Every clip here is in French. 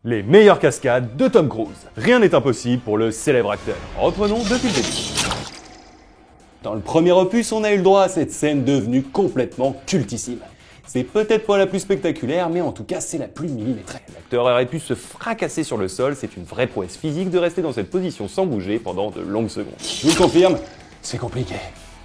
Les meilleures cascades de Tom Cruise. Rien n'est impossible pour le célèbre acteur. Reprenons depuis le début. Dans le premier opus, on a eu le droit à cette scène devenue complètement cultissime. C'est peut-être pas la plus spectaculaire, mais en tout cas c'est la plus millimétrée. L'acteur aurait pu se fracasser sur le sol, c'est une vraie prouesse physique de rester dans cette position sans bouger pendant de longues secondes. Je vous le confirme, c'est compliqué.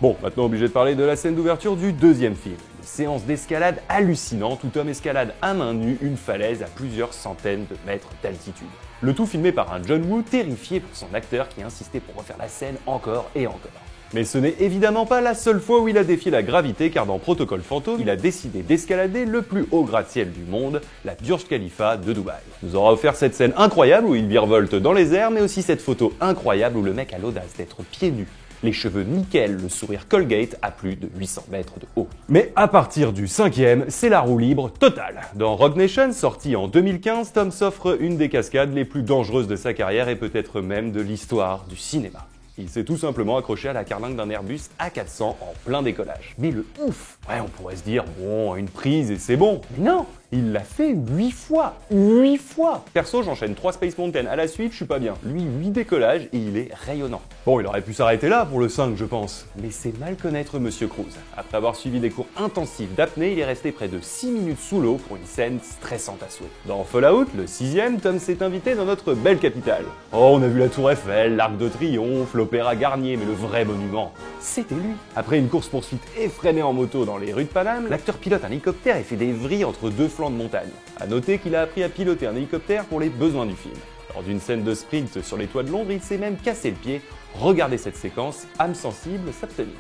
Bon, maintenant obligé de parler de la scène d'ouverture du deuxième film. Une séance d'escalade hallucinante où Tom escalade à main nue une falaise à plusieurs centaines de mètres d'altitude. Le tout filmé par un John Woo terrifié pour son acteur qui insistait pour refaire la scène encore et encore. Mais ce n'est évidemment pas la seule fois où il a défié la gravité, car dans Protocole Fantôme, il a décidé d'escalader le plus haut gratte-ciel du monde, la Burj Khalifa de Dubaï. Il nous aura offert cette scène incroyable où il virevolte dans les airs, mais aussi cette photo incroyable où le mec a l'audace d'être pieds nus, les cheveux nickel, le sourire Colgate à plus de 800 mètres de haut. Mais à partir du cinquième, c'est la roue libre totale. Dans Rogue Nation, sorti en 2015, Tom s'offre une des cascades les plus dangereuses de sa carrière et peut-être même de l'histoire du cinéma. Il s'est tout simplement accroché à la carlingue d'un Airbus A400 en plein décollage. Mais le ouf! Ouais, on pourrait se dire, bon, une prise et c'est bon. Mais non! Il l'a fait 8 fois! 8 fois! Perso, j'enchaîne 3 Space Mountain à la suite, je suis pas bien. Lui, 8 décollages et il est rayonnant. Bon, il aurait pu s'arrêter là pour le 5, je pense. Mais c'est mal connaître Monsieur Cruise. Après avoir suivi des cours intensifs d'apnée, il est resté près de 6 minutes sous l'eau pour une scène stressante à souhait. Dans Fallout, le 6ème, Tom s'est invité dans notre belle capitale. Oh, on a vu la Tour Eiffel, l'Arc de Triomphe, l'Opéra Garnier, mais le vrai monument, c'était lui. Après une course-poursuite effrénée en moto dans les rues de Paname, l'acteur pilote un hélicoptère et fait des vrilles entre deux flancs de montagne. A noter qu'il a appris à piloter un hélicoptère pour les besoins du film. Lors d'une scène de sprint sur les toits de Londres, il s'est même cassé le pied. Regardez cette séquence, âme sensible, s'abstenir.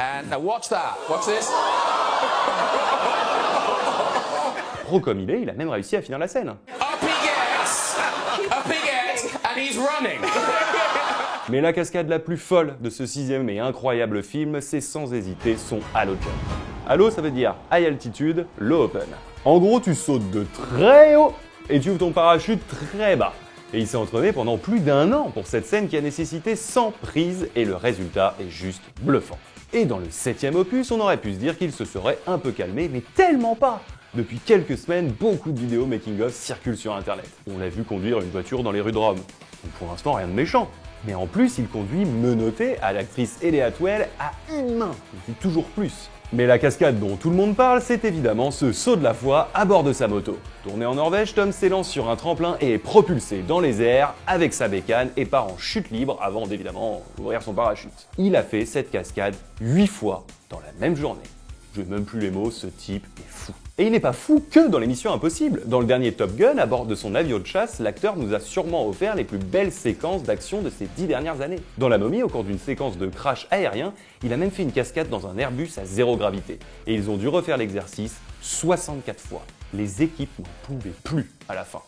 And now watch that. Watch this. Pro comme il a même réussi à finir la scène. Up he gets, and he's running. Mais la cascade la plus folle de ce 6ème et incroyable film, c'est sans hésiter son Halo Jump. Halo, ça veut dire high altitude, low open. En gros, tu sautes de très haut et tu ouvres ton parachute très bas. Et il s'est entraîné pendant plus d'1 an pour cette scène qui a nécessité 100 prises et le résultat est juste bluffant. Et dans le 7ème opus, on aurait pu se dire qu'il se serait un peu calmé, mais tellement pas! Depuis quelques semaines, beaucoup de vidéos making-of circulent sur internet. On l'a vu conduire une voiture dans les rues de Rome. Donc pour l'instant, rien de méchant. Mais en plus, il conduit menotté à l'actrice Ellie Atwell à une main. C'est toujours plus. Mais la cascade dont tout le monde parle, c'est évidemment ce saut de la foi à bord de sa moto. Tourné en Norvège, Tom s'élance sur un tremplin et est propulsé dans les airs avec sa bécane et part en chute libre avant d'évidemment ouvrir son parachute. Il a fait cette cascade 8 fois dans la même journée. Je n'ai même plus les mots, ce type est fou. Et il n'est pas fou que dans les Missions Impossibles. Dans le dernier Top Gun, à bord de son avion de chasse, l'acteur nous a sûrement offert les plus belles séquences d'action de ces 10 dernières années. Dans La Momie, au cours d'une séquence de crash aérien, il a même fait une cascade dans un Airbus à zéro gravité. Et ils ont dû refaire l'exercice 64 fois. Les équipes n'en pouvaient plus à la fin.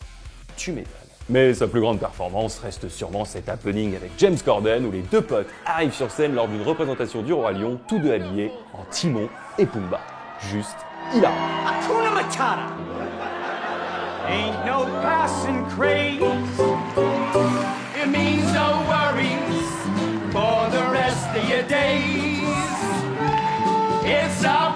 Tu m'étonnes. Mais sa plus grande performance reste sûrement cet happening avec James Corden où les deux potes arrivent sur scène lors d'une représentation du Roi Lion, tous deux habillés en Timon et Pumba. Juste hilarant. Hakuna Matata. Ain't no passing craze. It means no worries for the rest of your days. It's our